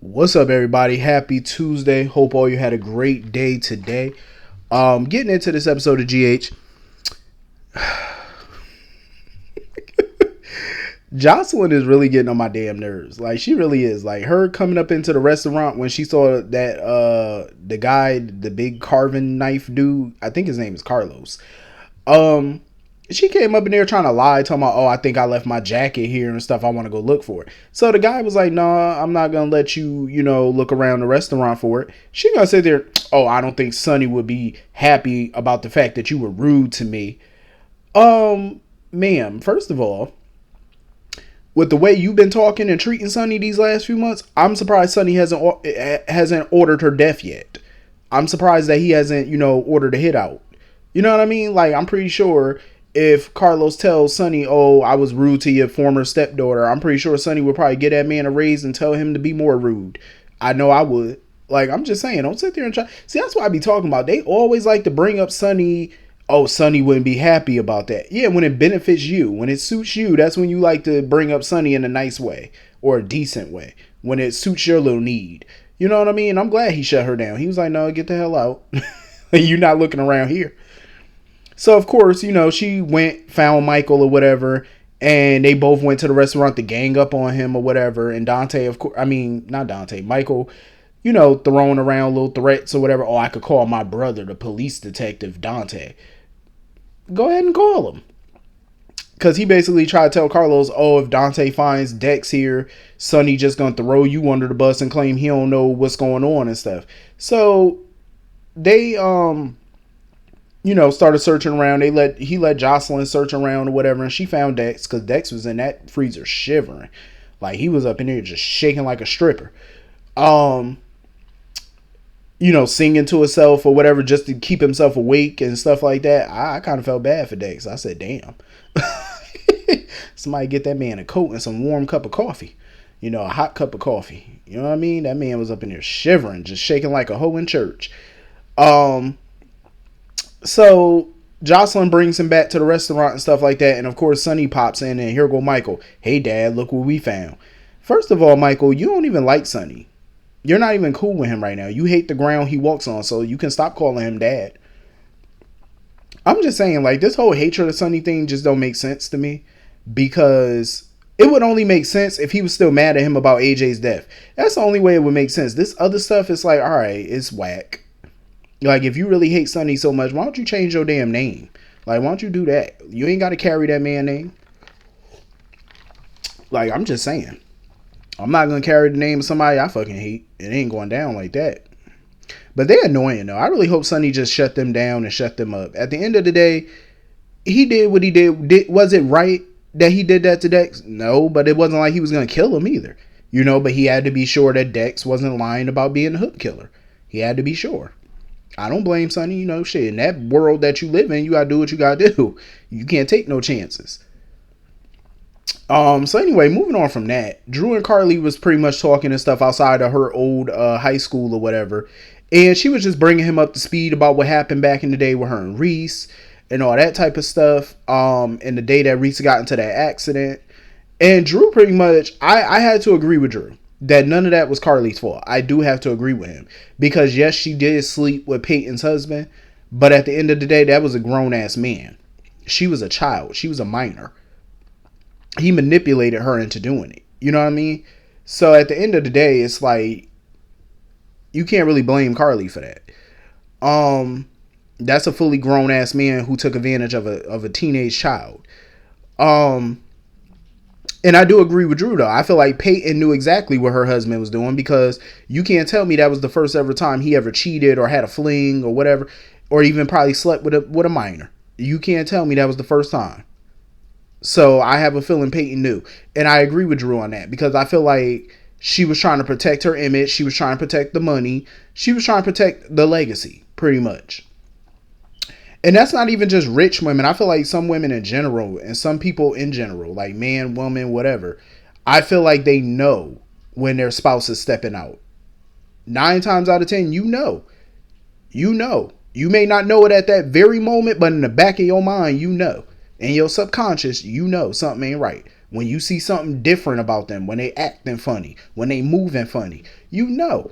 What's up, everybody? Happy Tuesday. Hope all you had a great day today. Getting into this episode of GH. Jocelyn is really getting on my damn nerves. Like, she really is. Like, her coming up into the restaurant when she saw that the guy, the big carving knife dude, I think his name is Carlos. She came up in there trying to lie, talking about, oh, I think I left my jacket here and stuff. I want to go look for it. So the guy was like, nah, I'm not going to let you, look around the restaurant for it. She going to sit there, oh, I don't think Sonny would be happy about the fact that you were rude to me. Ma'am, first of all, with the way you've been talking and treating Sonny these last few months, I'm surprised Sonny hasn't ordered her death yet. I'm surprised that he hasn't, ordered a hit out. You know what I mean? Like, I'm pretty sure if Carlos tells Sonny, oh, I was rude to your former stepdaughter, I'm pretty sure Sonny would probably get that man a raise and tell him to be more rude. I know I would. Like, I'm just saying, don't sit there and try. See, that's what I be talking about. They always like to bring up Sonny. Oh, Sonny wouldn't be happy about that. Yeah, when it benefits you, when it suits you, that's when you like to bring up Sonny in a nice way or a decent way. When it suits your little need. You know what I mean? I'm glad he shut her down. He was like, no, get the hell out. You're not looking around here. So, of course, she went, found Michael or whatever, and they both went to the restaurant to gang up on him or whatever. And Dante, of course, not Dante, Michael, throwing around little threats or whatever. Oh, I could call my brother, the police detective, Dante. Go ahead and call him. Because he basically tried to tell Carlos, oh, if Dante finds Dex here, Sonny just going to throw you under the bus and claim he don't know what's going on and stuff. So, they, started searching around. He let Jocelyn search around or whatever, and she found Dex because Dex was in that freezer shivering. Like, he was up in there just shaking like a stripper. Singing to himself or whatever just to keep himself awake and stuff like that. I kind of felt bad for Dex. I said, damn. Somebody get that man a coat and some warm cup of coffee. A hot cup of coffee. You know what I mean? That man was up in there shivering, just shaking like a hoe in church. So Jocelyn brings him back to the restaurant and stuff like that. And of course, Sonny pops in and here go Michael. Hey, Dad, look what we found. First of all, Michael, you don't even like Sonny. You're not even cool with him right now. You hate the ground he walks on, so you can stop calling him Dad. I'm just saying, like, this whole hatred of Sonny thing just don't make sense to me. Because it would only make sense if he was still mad at him about AJ's death. That's the only way it would make sense. This other stuff is like, alright, it's whack. Like, if you really hate Sonny so much, why don't you change your damn name? Like, why don't you do that? You ain't got to carry that man name. Like, I'm just saying. I'm not going to carry the name of somebody I fucking hate. It ain't going down like that. But they're annoying, though. I really hope Sonny just shut them down and shut them up. At the end of the day, he did what he did. Was it right that he did that to Dex? No, but it wasn't like he was going to kill him either. But he had to be sure that Dex wasn't lying about being a hook killer. He had to be sure. I don't blame Sonny, shit. In that world that you live in, you gotta do what you gotta do. You can't take no chances. So anyway, moving on from that, Drew and Carly was pretty much talking and stuff outside of her old high school or whatever. And she was just bringing him up to speed about what happened back in the day with her and Reese and all that type of stuff. And the day that Reese got into that accident. And Drew pretty much, I had to agree with Drew that none of that was Carly's fault. I do have to agree with him. Because yes, she did sleep with Peyton's husband. But at the end of the day, that was a grown-ass man. She was a child. She was a minor. He manipulated her into doing it. You know what I mean? So at the end of the day, it's like, you can't really blame Carly for that. That's a fully grown-ass man who took advantage of a teenage child. And I do agree with Drew, though. I feel like Peyton knew exactly what her husband was doing because you can't tell me that was the first ever time he ever cheated or had a fling or whatever, or even probably slept with a minor. You can't tell me that was the first time. So I have a feeling Peyton knew. And I agree with Drew on that because I feel like she was trying to protect her image. She was trying to protect the money. She was trying to protect the legacy, pretty much. And that's not even just rich women. I feel like some women in general and some people in general, like man, woman, whatever, I feel like they know when their spouse is stepping out. 9 times out of 10, you know. You know. You may not know it at that very moment, but in the back of your mind, you know. In your subconscious, you know something ain't right. When you see something different about them, when they acting funny, when they moving funny, you know.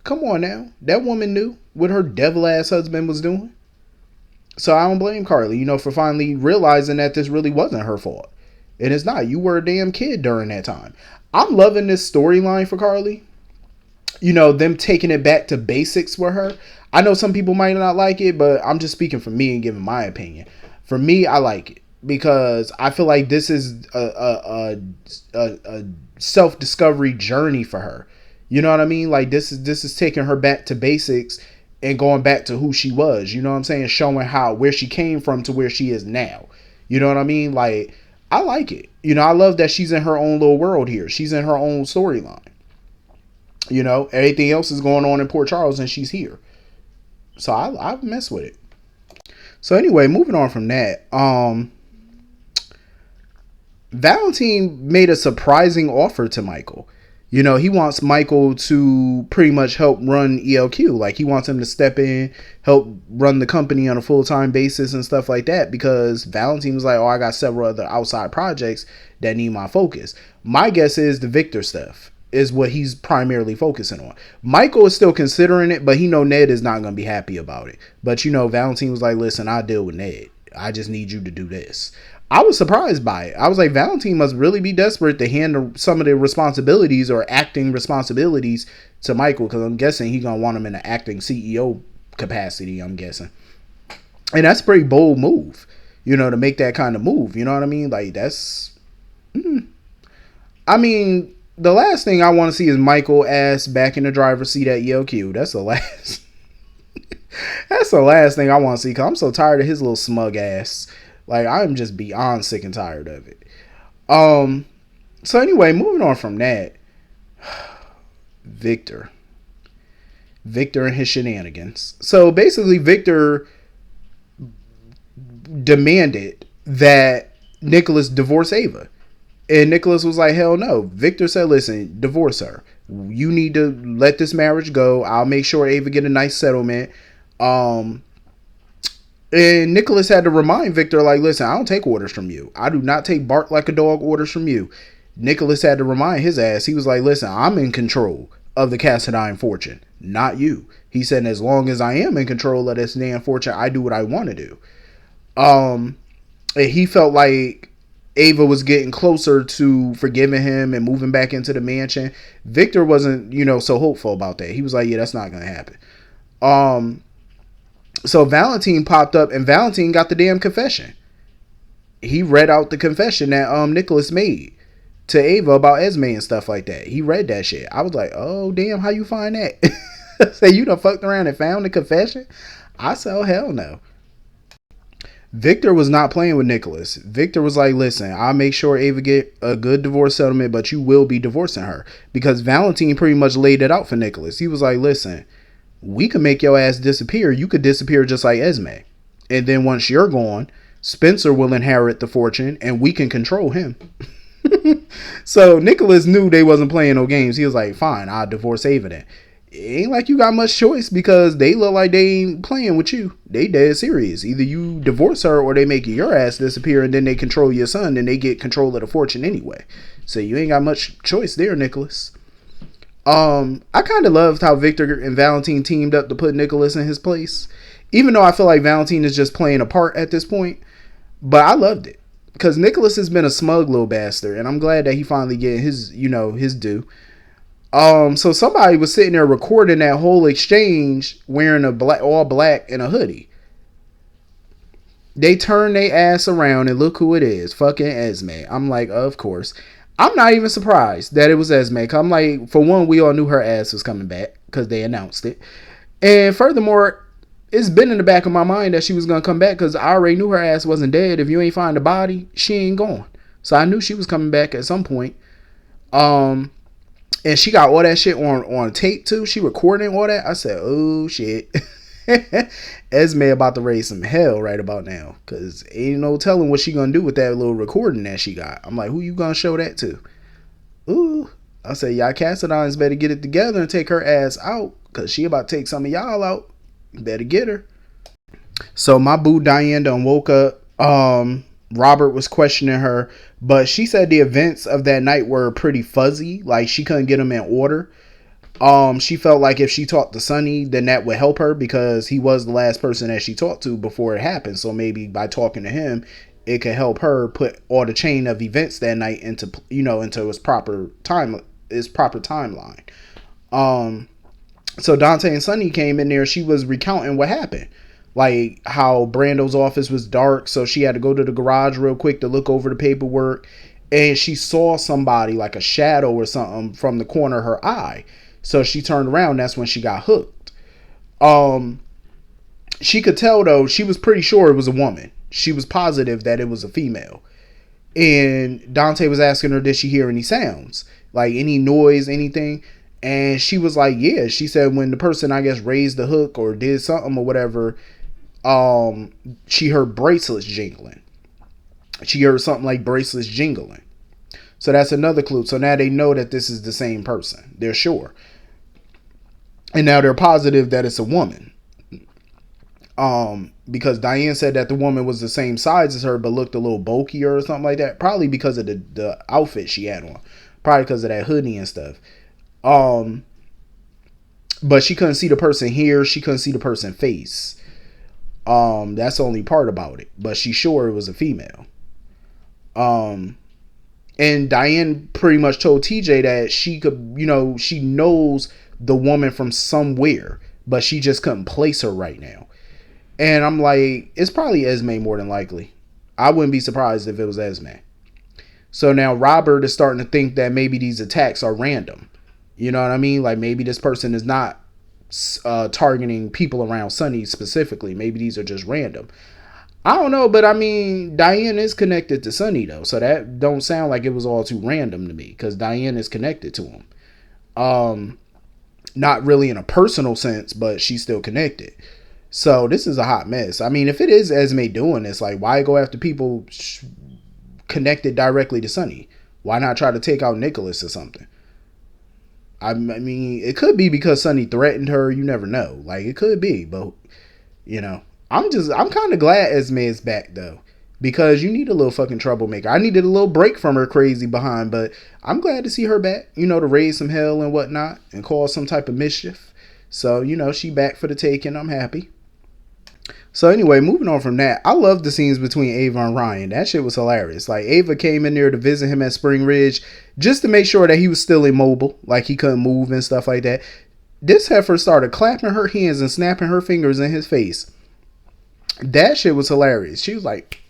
Come on now. That woman knew what her devil ass husband was doing. So I don't blame Carly, for finally realizing that this really wasn't her fault. And it's not. You were a damn kid during that time. I'm loving this storyline for Carly. Them taking it back to basics with her. I know some people might not like it, but I'm just speaking for me and giving my opinion. For me, I like it because I feel like this is a self-discovery journey for her. You know what I mean? Like this is taking her back to basics and going back to who she was. You know what I'm saying? Showing where she came from to where she is now. You know what I mean? Like I like it. I love that she's in her own little world here. She's in her own storyline. Everything else is going on in Port Charles and she's here. So I mess with it. So anyway, moving on from that, Valentine made a surprising offer to Michael. He wants Michael to pretty much help run ELQ. Like he wants him to step in, help run the company on a full-time basis and stuff like that, because Valentine was like, I got several other outside projects that need my focus. My guess is the Victor stuff is what he's primarily focusing on. Michael is still considering it, but he know Ned is not going to be happy about it. But Valentine was like, listen, I'll deal with Ned. I just need you to do this. I was surprised by it. I was like, Valentine must really be desperate to hand some of the responsibilities or acting responsibilities to Michael, because I'm guessing he's going to want him in an acting CEO capacity, I'm guessing. And that's a pretty bold move, to make that kind of move. You know what I mean? Like, that's... I mean, the last thing I want to see is Michael ass back in the driver's seat at ELQ. That's the last... That's the last thing I want to see, because I'm so tired of his little smug ass. Like, I'm just beyond sick and tired of it. So anyway, moving on from that. Victor and his shenanigans. So basically, Victor demanded that Nikolas divorce Ava. And Nikolas was like, hell no. Victor said, listen, divorce her. You need to let this marriage go. I'll make sure Ava get a nice settlement. And Nikolas had to remind Victor, like, listen, I don't take orders from you. I do not take bark like a dog orders from you. Nikolas had to remind his ass. He was like, listen, I'm in control of the Cassadine fortune, not you. He said, as long as I am in control of this damn fortune, I do what I want to do. And he felt like Ava was getting closer to forgiving him and moving back into the mansion. Victor wasn't, so hopeful about that. He was like, yeah, that's not going to happen. So Valentine popped up, and Valentine got the damn confession. He read out the confession that Nikolas made to Ava about Esme and stuff like that. He read that shit. I was like, oh damn, how you find that? Say you done fucked around and found the confession? I said, oh hell no. Victor was not playing with Nikolas. Victor was like, listen, I'll make sure Ava get a good divorce settlement, but you will be divorcing her. Because Valentine pretty much laid it out for Nikolas. He was like, listen, we could make your ass disappear. You could disappear just like Esme. And then once you're gone, Spencer will inherit the fortune and we can control him. So Nikolas knew they wasn't playing no games. He was like, fine, I'll divorce Ava then. It ain't like you got much choice, because they look like they ain't playing with you. They dead serious. Either you divorce her or they make your ass disappear and then they control your son and they get control of the fortune anyway. So you ain't got much choice there, Nikolas. I kind of loved how Victor and Valentine teamed up to put Nikolas in his place, even though I feel like Valentine is just playing a part at this point. But I loved it because Nikolas has been a smug little bastard, and I'm glad that he finally getting his, his due. So somebody was sitting there recording that whole exchange wearing all black and a hoodie. They turn their ass around and look who it is, fucking Esme. I'm like, of course. I'm not even surprised that it was Esme. Cause I'm like, for one, we all knew her ass was coming back because they announced it. And furthermore, it's been in the back of my mind that she was going to come back because I already knew her ass wasn't dead. If you ain't find the body, she ain't gone. So I knew she was coming back at some point. And she got all that shit on tape too. She recording all that. I said, oh shit. Esme about to raise some hell right about now, because ain't no telling what she gonna do with that little recording that she got. I'm like, who you gonna show that to? Ooh, I said, y'all Cassadines better get it together and take her ass out, because she about to take some of y'all out. You better get her. So my boo Diane done woke up. Robert was questioning her But she said the events of that night were pretty fuzzy. Like she couldn't get them in order. She felt like if she talked to Sonny, then that would help her because he was the last person that she talked to before it happened. So maybe by talking to him, it could help her put all the chain of events that night into into its proper timeline. So Dante and Sonny came in there. She was recounting what happened, like how Brando's office was dark, so she had to go to the garage real quick to look over the paperwork, and she saw somebody like a shadow or something from the corner of her eye. So she turned around. That's when she got hooked. She could tell though. She was pretty sure it was a woman. She was positive that it was a female. And Dante was asking her, did she hear any sounds? Like any noise, anything? And she was like, yeah. She said when the person, I guess, raised the hook or did something or whatever, she heard bracelets jingling. She heard something like bracelets jingling. So that's another clue. So now they know that this is the same person. They're sure. And now they're positive that it's a woman. Because Diane said that the woman was the same size as her but looked a little bulkier or something like that. Probably because of the outfit she had on. Probably because of that hoodie and stuff. But she couldn't see the person here. She couldn't see the person's face. That's the only part about it. But she's sure it was a female. And Diane pretty much told TJ that she could, she knows the woman from somewhere, but she just couldn't place her right now. And I'm like, it's probably Esme more than likely. I wouldn't be surprised if it was Esme. So now Robert is starting to think that maybe these attacks are random. You know what I mean? Like maybe this person is not targeting people around Sonny specifically. Maybe these are just random. I don't know, but I mean, Diane is connected to Sonny though, so that don't sound like it was all too random to me because Diane is connected to him. Not really in a personal sense, but she's still connected. So this is a hot mess. I mean, if it is Esme doing this, like, why go after people connected directly to Sonny? Why not try to take out Nikolas or something? I mean, it could be because Sonny threatened her. You never know. Like, it could be, but I'm kind of glad Esme is back though, because you need a little fucking troublemaker. I needed a little break from her crazy behind, but I'm glad to see her back, to raise some hell and whatnot and cause some type of mischief. So, she back for the taking. I'm happy. So anyway, moving on from that, I love the scenes between Ava and Ryan. That shit was hilarious. Like Ava came in there to visit him at Spring Ridge just to make sure that he was still immobile, like he couldn't move and stuff like that. This heifer started clapping her hands and snapping her fingers in his face. That shit was hilarious. She was like,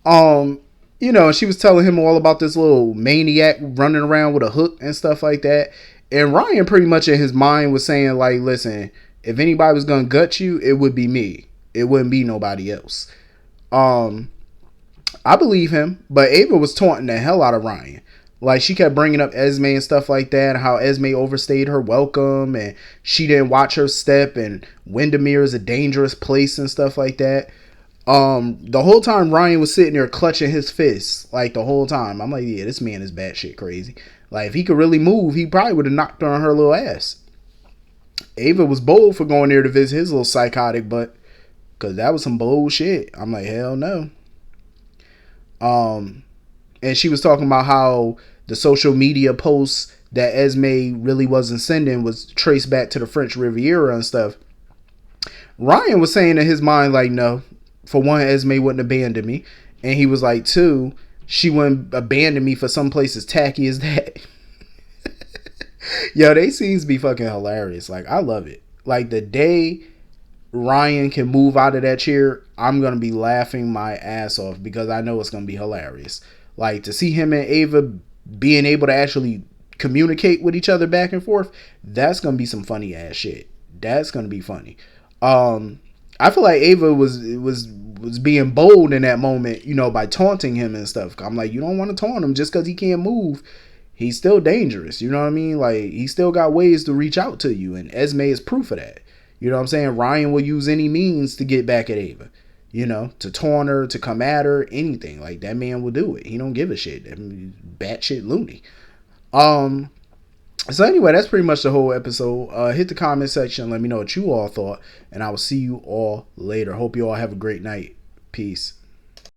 she was telling him all about this little maniac running around with a hook and stuff like that. And Ryan pretty much in his mind was saying like, listen, if anybody was going to gut you, it would be me. It wouldn't be nobody else. I believe him, but Ava was taunting the hell out of Ryan. Like, she kept bringing up Esme and stuff like that, how Esme overstayed her welcome, and she didn't watch her step, and Windermere is a dangerous place and stuff like that. The whole time Ryan was sitting there clutching his fists, like, the whole time. I'm like, yeah, this man is batshit crazy. Like, if he could really move, he probably would have knocked her on her little ass. Ava was bold for going there to visit his little psychotic butt, because that was some bullshit. I'm like, hell no. And she was talking about how the social media posts that Esme really wasn't sending was traced back to the French Riviera and stuff. Ryan was saying in his mind, like, no, for one, Esme wouldn't abandon me. And he was like, two, she wouldn't abandon me for some place as tacky as that. Yo, they scenes be fucking hilarious. Like, I love it. Like, the day Ryan can move out of that chair, I'm going to be laughing my ass off because I know it's going to be hilarious. Like, to see him and Ava being able to actually communicate with each other back and forth, that's going to be some funny ass shit. That's going to be funny. I feel like Ava was being bold in that moment, by taunting him and stuff. I'm like, you don't want to taunt him just because he can't move. He's still dangerous. You know what I mean? Like, he still got ways to reach out to you. And Esme is proof of that. You know what I'm saying? Ryan will use any means to get back at Ava. To taunt her, to come at her, anything. Like, that man will do it. He don't give a shit. Batshit loony. So anyway, that's pretty much the whole episode. Hit the comment section. Let me know what you all thought. And I will see you all later. Hope you all have a great night. Peace.